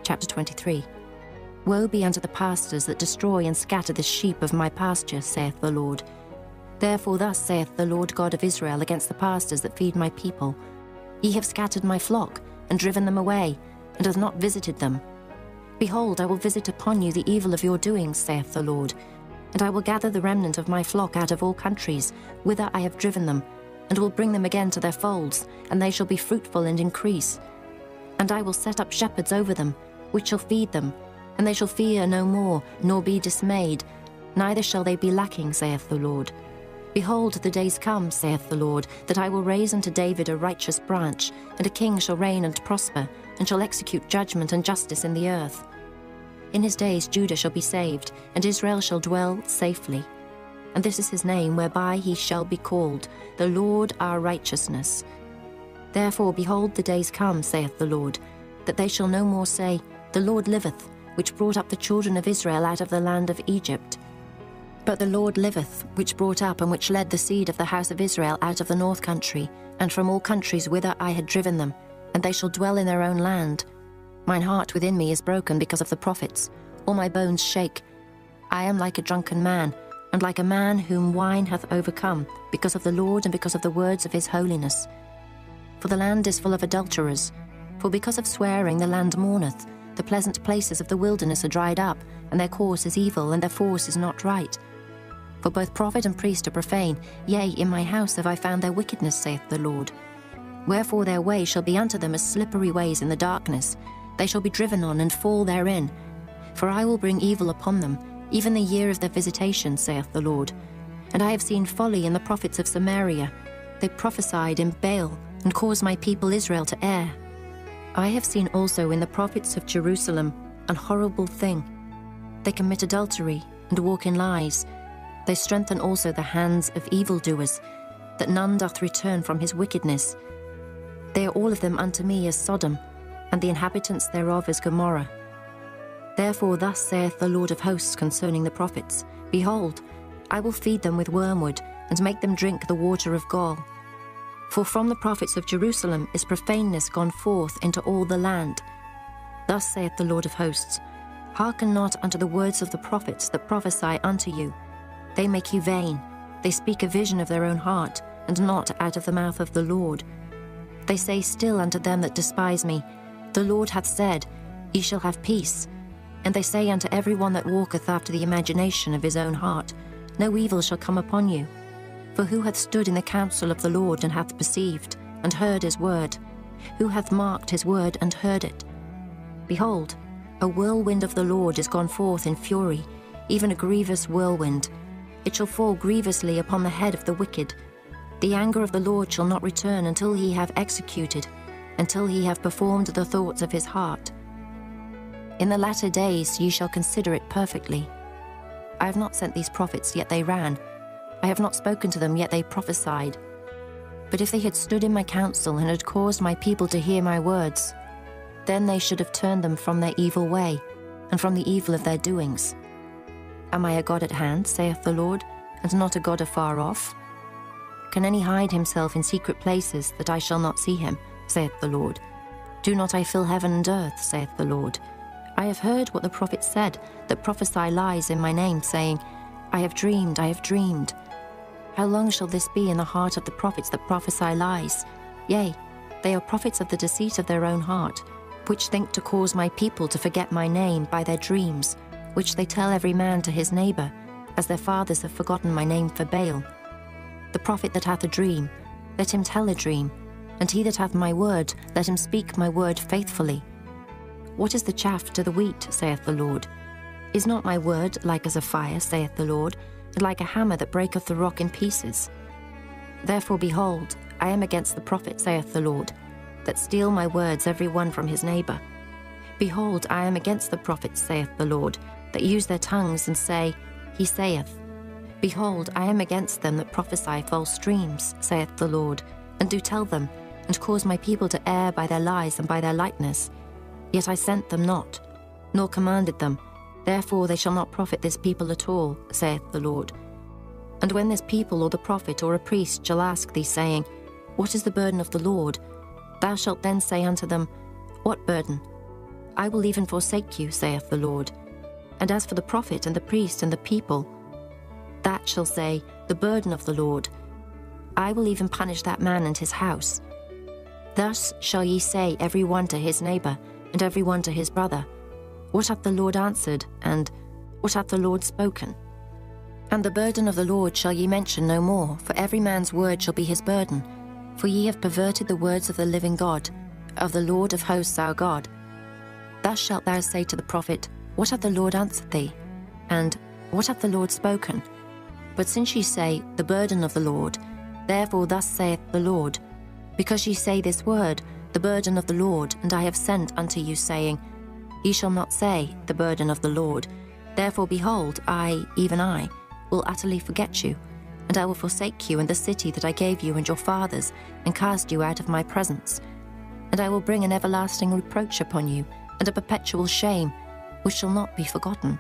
Chapter 23. Woe be unto the pastors that destroy and scatter the sheep of my pasture, saith the Lord. Therefore thus saith the Lord God of Israel against the pastors that feed my people. Ye have scattered my flock, and driven them away, and have not visited them. Behold, I will visit upon you the evil of your doings, saith the Lord. And I will gather the remnant of my flock out of all countries, whither I have driven them, and will bring them again to their folds, and they shall be fruitful and increase. And I will set up shepherds over them, which shall feed them, and they shall fear no more, nor be dismayed, neither shall they be lacking, saith the Lord. Behold, the days come, saith the Lord, that I will raise unto David a righteous branch, and a king shall reign and prosper, and shall execute judgment and justice in the earth. In his days Judah shall be saved, and Israel shall dwell safely. And this is his name, whereby he shall be called, the Lord our righteousness. Therefore, behold, the days come, saith the Lord, that they shall no more say, The Lord liveth, which brought up the children of Israel out of the land of Egypt. But the Lord liveth, which brought up and which led the seed of the house of Israel out of the north country, and from all countries whither I had driven them, and they shall dwell in their own land. Mine heart within me is broken because of the prophets. All my bones shake. I am like a drunken man, and like a man whom wine hath overcome, because of the Lord and because of the words of his holiness. For the land is full of adulterers. For because of swearing the land mourneth. The pleasant places of the wilderness are dried up, and their course is evil, and their force is not right. For both prophet and priest are profane. Yea, in my house have I found their wickedness, saith the Lord. Wherefore their way shall be unto them as slippery ways in the darkness. They shall be driven on and fall therein. For I will bring evil upon them, even the year of their visitation, saith the Lord. And I have seen folly in the prophets of Samaria. They prophesied in Baal, and caused my people Israel to err. I have seen also in the prophets of Jerusalem an horrible thing. They commit adultery, and walk in lies. They strengthen also the hands of evildoers, that none doth return from his wickedness. They are all of them unto me as Sodom, and the inhabitants thereof as Gomorrah. Therefore thus saith the Lord of hosts concerning the prophets, Behold, I will feed them with wormwood, and make them drink the water of gall. For from the prophets of Jerusalem is profaneness gone forth into all the land. Thus saith the Lord of hosts, Hearken not unto the words of the prophets that prophesy unto you. They make you vain. They speak a vision of their own heart, and not out of the mouth of the Lord. They say still unto them that despise me, The Lord hath said, Ye shall have peace. And they say unto every one that walketh after the imagination of his own heart, No evil shall come upon you. For who hath stood in the counsel of the Lord, and hath perceived, and heard his word? Who hath marked his word, and heard it? Behold, a whirlwind of the Lord is gone forth in fury, even a grievous whirlwind. It shall fall grievously upon the head of the wicked. The anger of the Lord shall not return until he have executed, until he have performed the thoughts of his heart. In the latter days ye shall consider it perfectly. I have not sent these prophets, yet they ran. I have not spoken to them, yet they prophesied. But if they had stood in my counsel, and had caused my people to hear my words, then they should have turned them from their evil way, and from the evil of their doings. Am I a God at hand, saith the Lord, and not a God afar off? Can any hide himself in secret places, that I shall not see him, saith the Lord? Do not I fill heaven and earth, saith the Lord? I have heard what the prophets said, that prophesy lies in my name, saying, I have dreamed, I have dreamed. How long shall this be in the heart of the prophets that prophesy lies? Yea, they are prophets of the deceit of their own heart, which think to cause my people to forget my name by their dreams, which they tell every man to his neighbour, as their fathers have forgotten my name for Baal. The prophet that hath a dream, let him tell a dream, and he that hath my word, let him speak my word faithfully. What is the chaff to the wheat, saith the Lord? Is not my word like as a fire, saith the Lord, and like a hammer that breaketh the rock in pieces? Therefore, behold, I am against the prophet, saith the Lord, that steal my words every one from his neighbour. Behold, I am against the prophets, saith the Lord, that use their tongues and say, He saith. Behold, I am against them that prophesy false dreams, saith the Lord, and do tell them, and cause my people to err by their lies and by their lightness. Yet I sent them not, nor commanded them. Therefore they shall not profit this people at all, saith the Lord. And when this people or the prophet or a priest shall ask thee, saying, What is the burden of the Lord? Thou shalt then say unto them, What burden? I will even forsake you, saith the Lord. And as for the prophet and the priest and the people, that shall say, the burden of the Lord, I will even punish that man and his house. Thus shall ye say every one to his neighbour, and every one to his brother, What hath the Lord answered, and what hath the Lord spoken? And the burden of the Lord shall ye mention no more, for every man's word shall be his burden. For ye have perverted the words of the living God, of the Lord of hosts our God. Thus shalt thou say to the prophet, What hath the Lord answered thee? And what hath the Lord spoken? But since ye say, The burden of the Lord, therefore thus saith the Lord, because ye say this word, The burden of the Lord, and I have sent unto you, saying, Ye shall not say, The burden of the Lord. Therefore, behold, I, even I, will utterly forget you, and I will forsake you and the city that I gave you and your fathers, and cast you out of my presence. And I will bring an everlasting reproach upon you, and a perpetual shame, which shall not be forgotten.